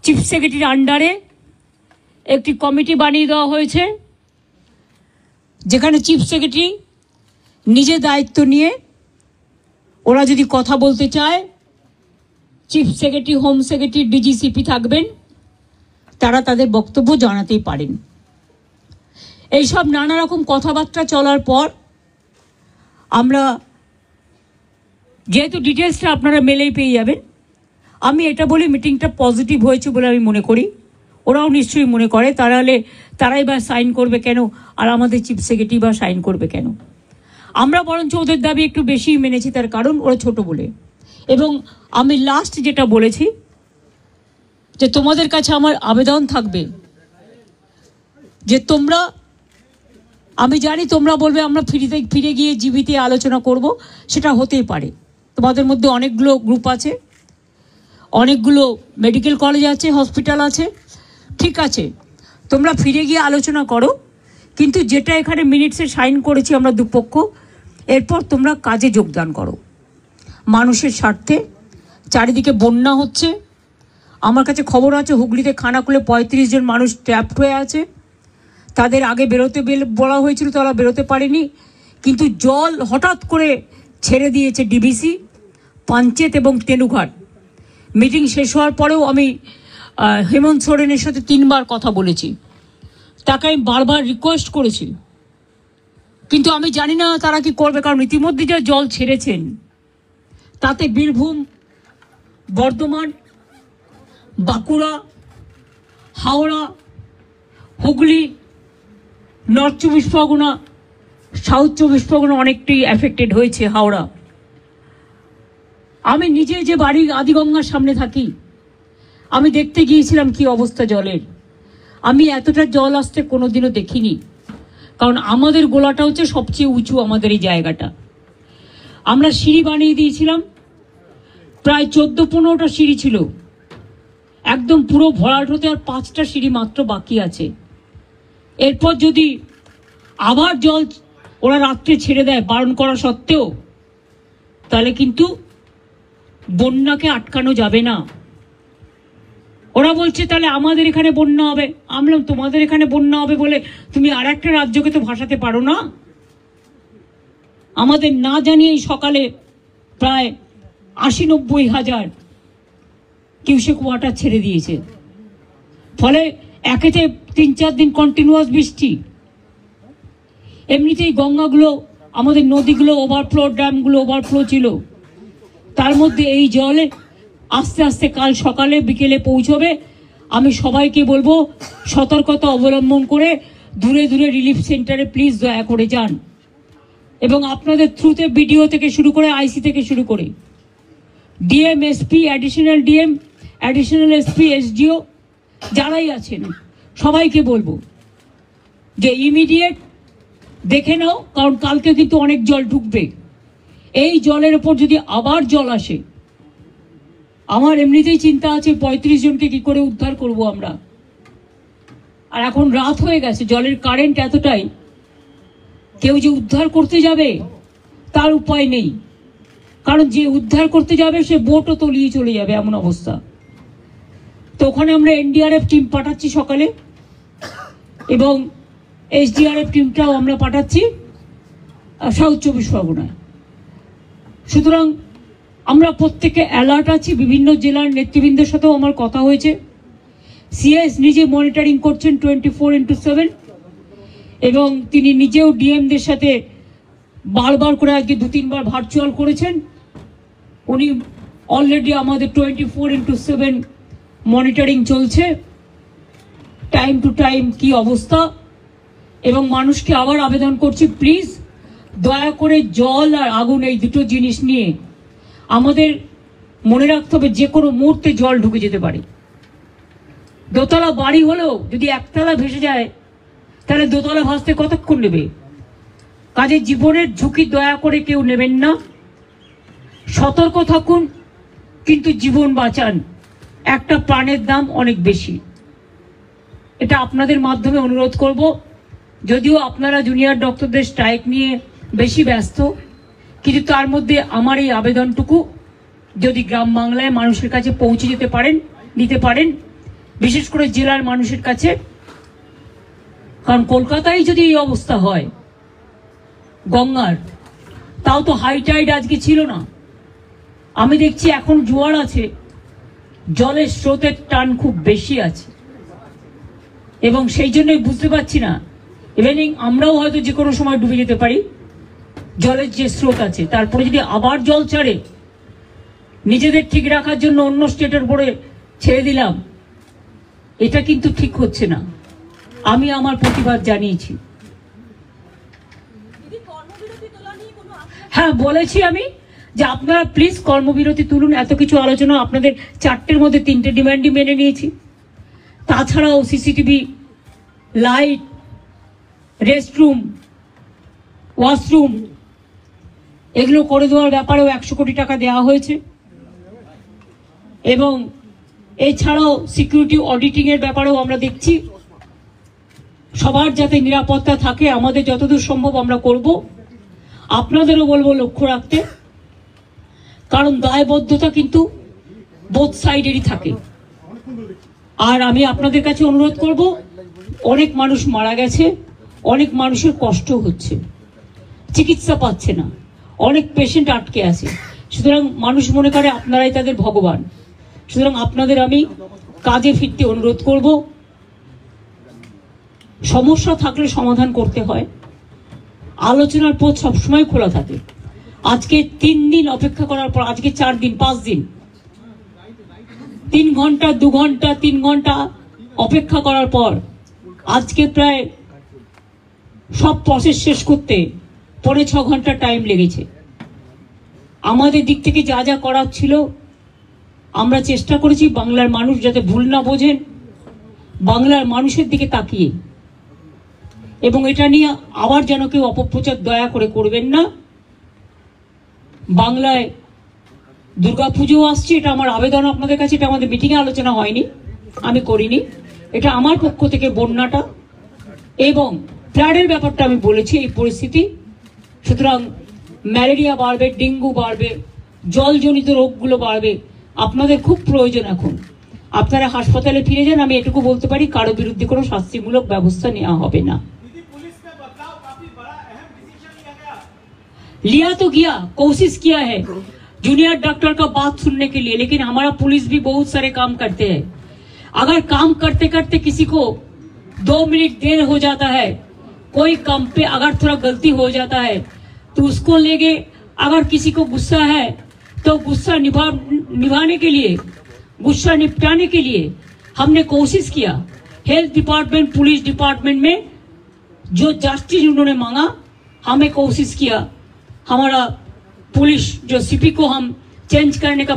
Chief সেক্রেটারির আন্ডারে একটি committee বানিয়ে দেওয়া হয়েছে, যেখানে চিফ সেক্রেটারি নিজে দায়িত্ব নিয়ে ওরা যদি কথা বলতে চায়, chief secretary, home secretary, DG CP থাকবেন, তারা তাদের বক্তব্য জানাতেই পারেন। এইসব নানা রকম কথাবার্তা চলার পর আমরা, যেহেতু ডিটেলসটা আপনারা মেলেই পেয়ে যাবেন, আমি এটা বলি মিটিংটা পজিটিভ হয়েছে বলে আমি মনে করি। ওরাও নিশ্চয়ই মনে করে, তারাই বা সাইন করবে কেন, আর আমাদের চিফ সেক্রেটারি বা সাইন করবে কেন? আমরা বরঞ্চ ওদের দাবি একটু বেশি মেনেছি, তার কারণ ওরা ছোট বলে। এবং আমি লাস্ট যেটা বলেছি, যে তোমাদের কাছে আমার আবেদন থাকবে যে তোমরা, আমি জানি তোমরা বলবে আমরা ফিরে গিয়ে জীবিতে আলোচনা করব, সেটা হতেই পারে। তোমাদের মধ্যে অনেকগুলো গ্রুপ আছে, অনেকগুলো মেডিকেল কলেজ আছে, হসপিটাল আছে, ঠিক আছে, তোমরা ফিরে গিয়ে আলোচনা করো, কিন্তু যেটা এখানে মিনিটসে সাইন করেছি আমরা দুপক্ষ, এরপর তোমরা কাজে যোগদান করো মানুষের স্বার্থে। চারিদিকে বন্যা হচ্ছে, আমার কাছে খবর আছে হুগলিতে খানাকুলে 35 জন মানুষ ট্র্যাপড হয়ে আছে। তাদের আগে বেরোতে বলা হয়েছিল, তারা বেরোতে পারেনি, কিন্তু জল হঠাৎ করে ছেড়ে দিয়েছে ডিবিসি, পাঞ্চেত এবং তেনুঘাট। মিটিং শেষ হওয়ার পরেও আমি হেমন্ত সোরেনের সাথে 3 বার কথা বলেছি, তাকে আমি বারবার রিকোয়েস্ট করেছি, কিন্তু আমি জানি না তারা কি করবে, কারণ ইতিমধ্যে যা জল ছেড়েছেন তাতে বীরভূম, বর্ধমান, বাঁকুড়া, হাওড়া, হুগলি, নর্থ 24 পরগনা, সাউথ 24 পরগনা অনেকটাই এফেক্টেড হয়েছে। হাওড়া, আমি নিজে যে বাড়ি আদিগঙ্গার সামনে থাকি, আমি দেখতে গিয়েছিলাম কি অবস্থা জলের। আমি এতটা জল আসতে কোনোদিনও দেখিনি, কারণ আমাদের গোলাটা হচ্ছে সবচেয়ে উঁচু, আমাদের এই জায়গাটা। আমরা সিঁড়ি বানিয়ে দিয়েছিলাম, প্রায় 14-15টা সিঁড়ি ছিল, একদম পুরো ভরাট হতে আর 5টা সিঁড়ি মাত্র বাকি আছে। এরপর যদি আবার জল ওরা রাত্রে ছেড়ে দেয় বারণ করা সত্ত্বেও, তাহলে কিন্তু বন্যাকে আটকানো যাবে না। ওরা বলছে তাহলে আমাদের এখানে বন্যা হবে। আমরা তোমাদের এখানে বন্যা হবে বলে তুমি আর একটা রাজ্যকে তো ভাসাতে পারো না। আমাদের না জানিয়েই সকালে প্রায় 80-90 হাজার কিউসেক ওয়াটার ছেড়ে দিয়েছে, ফলে একেতে 3-4 দিন কন্টিনিউয়াস বৃষ্টি। এমনিতেই গঙ্গাগুলো, আমাদের নদীগুলো ওভারফ্লো, ড্যামগুলো ওভারফ্লো ছিল, তার মধ্যে এই জলে আস্তে আস্তে কাল সকালে বিকেলে পৌঁছবে। আমি সবাইকে বলবো সতর্কতা অবলম্বন করে দূরে দূরে রিলিফ সেন্টারে প্লিজ দয়া করে যান, এবং আপনাদের থ্রুতে বিডিও থেকে শুরু করে আইসি থেকে শুরু করে DM, SP, additional DM, additional SP, SDO যারাই আছেন সবাইকে বলবো যে ইমিডিয়েট দেখে নাও, কারণ কালকে কিন্তু অনেক জল ঢুকবে। এই জলের ওপর যদি আবার জল আসে, আমার এমনিতেই চিন্তা আছে 35 জনকে কি করে উদ্ধার করব আমরা। আর এখন রাত হয়ে গেছে, জলের কারেন্ট এতটাই, কেউ যে উদ্ধার করতে যাবে তার উপায় নেই, কারণ যে উদ্ধার করতে যাবে সে বোটও তলিয়ে চলে যাবে, এমন অবস্থা। তো ওখানে আমরা এনডিআরএফ টিম পাঠাচ্ছি সকালে, এবং এসডিআরএফ টিমটাও আমরা পাঠাচ্ছি সাউথ 24 পরগনায়। সুতরাং আমরা প্রত্যেকে অ্যালার্ট আছি। বিভিন্ন জেলার নেতৃবৃন্দের সাথেও আমার কথা হয়েছে, সিএস নিজে মনিটরিং করছেন 24x7, এবং তিনি নিজেও ডিএমদের সাথে বারবার করে আজকে 2-3 বার ভার্চুয়াল করেছেন। উনি অলরেডি আমাদের 24x7 মনিটরিং চলছে, টাইম টু টাইম কি অবস্থা। এবং মানুষকে আবার আবেদন করছি, প্লিজ দয়া করে জল আর আগুন এই দুটো জিনিস নিয়ে আমাদের মনে রাখতে হবে, যে কোনো মুহূর্তে জল ঢুকে যেতে পারে। দোতলা বাড়ি হলেও যদি একতলা ভেসে যায়, তাহলে দোতলা ভাসতে কতক্ষণ নেবে? কাজে জীবনের ঝুঁকি দয়া করে কেউ নেবেন না, সতর্ক থাকুন, কিন্তু জীবন বাঁচান। একটা প্রাণের দাম অনেক বেশি, এটা আপনাদের মাধ্যমে অনুরোধ করব। যদিও আপনারা জুনিয়র ডক্টরদের স্ট্রাইক নিয়ে বেশি ব্যস্ত, কিন্তু তার মধ্যে আমার এই আবেদনটুকু যদি গ্রাম বাংলায় মানুষের কাছে পৌঁছে দিতে পারেন বিশেষ করে জেলার মানুষের কাছে। কারণ কলকাতায় যদি এই অবস্থা হয় গঙ্গার, তাও তো হাই টাইড আজকে ছিল না। আমি দেখছি এখন জোয়ার আছে, জলের স্রোতের টান খুব বেশি আছে, এবং সেই জন্যই বুঝতে পারছি না, ইভেনিং আমরাও হয়তো যে কোনো সময় ডুবে যেতে পারি। জলের যে স্রোত আছে, তারপরে যদি আবার জল ছাড়ে, নিজেদের ঠিক রাখার জন্য অন্য স্টেটের উপরে ছেড়ে দিলাম, এটা কিন্তু ঠিক হচ্ছে না। আমি আমার প্রতিবাদ জানিয়েছি। হ্যাঁ, বলেছি আমি যে আপনারা প্লিজ কর্মবিরতি তুলুন। এত কিছু আলোচনা, আপনাদের 4টের মধ্যে 3টে ডিমান্ডই মেনে নিয়েছি। তাছাড়াও সিসিটিভি, লাইট, রেস্টরুম, ওয়াশরুম এগুলো করে দেওয়ার ব্যাপারেও 100 কোটি টাকা দেওয়া হয়েছে। এবং এছাড়াও সিকিউরিটি অডিটিং এর ব্যাপারেও আমরা দেখছি। সবার যাতে নিরাপত্তা থাকে, আমাদের যতদূর সম্ভব আমরা করব। আপনাদেরও বলবো লক্ষ্য রাখতে, কারণ দায়বদ্ধতা কিন্তু বোথ সাইডেরই থাকে। আর আমি আপনাদের কাছে অনুরোধ করব, অনেক মানুষ মারা গেছে, অনেক মানুষের কষ্ট হচ্ছে, চিকিৎসা পাচ্ছে না, অনেক পেশেন্ট আটকে আছে। সুতরাং মানুষ মনে করে আপনারাই তাদের ভগবান। সুতরাং আপনাদের আমি কাজে ফিরতে অনুরোধ করব। সমস্যা থাকলে সমাধান করতে হয়, আলোচনার পথ সবসময় খোলা থাকে। আজকে 3 দিন অপেক্ষা করার পর, আজকে 4 দিন 5 দিন, 3 ঘন্টা 2 ঘন্টা 3 ঘন্টা অপেক্ষা করার পর আজকে প্রায় সব প্রসেস শেষ করতে 5.5 ঘন্টা টাইম লেগেছে। আমাদের দিক থেকে যা যা করার ছিল আমরা চেষ্টা করেছি, বাংলার মানুষ যাতে ভুল না বোঝেন, বাংলার মানুষের দিকে তাকিয়ে। এবং এটা নিয়ে আবার যেন কেউ অপপ্রচার দয়া করে করবেন না। বাংলায় দুর্গাপুজো আসছে, এটা আমার আবেদন আপনাদের কাছে। এটা আমাদের মিটিংয়ে আলোচনা হয়নি, আমি করিনি, এটা আমার পক্ষ থেকে বন্যাটা এবং ফ্লাডের ব্যাপারটা আমি বলেছি, এই পরিস্থিতি। সুতরাং ম্যালেরিয়া বাড়বে, ডেঙ্গু বাড়বে, জলজনিত রোগগুলো বাড়বে। আপনাদের খুব প্রয়োজন এখন, আপনারা হাসপাতালে ফিরে যান। আমি এটুকু বলতে পারি, কারো বিরুদ্ধে কোনো শাস্তিমূলক ব্যবস্থা নেওয়া হবে না। लिया तो गया, कोशिश किया है जूनियर डॉक्टर का बात सुनने के लिए, लेकिन हमारा पुलिस भी बहुत सारे काम करते हैं। अगर काम करते करते किसी को 2 मिनट देर हो जाता है, कोई काम पे अगर थोड़ा गलती हो जाता है, तो उसको लेके अगर किसी को गुस्सा है तो गुस्सा निभाने के लिए, गुस्सा निपटाने के लिए हमने कोशिश किया। हेल्थ डिपार्टमेंट, पुलिस डिपार्टमेंट में जो जस्टिस उन्होंने मांगा, हमें कोशिश किया। हमारा पुलिस जो सीपी को हम चेंज करने का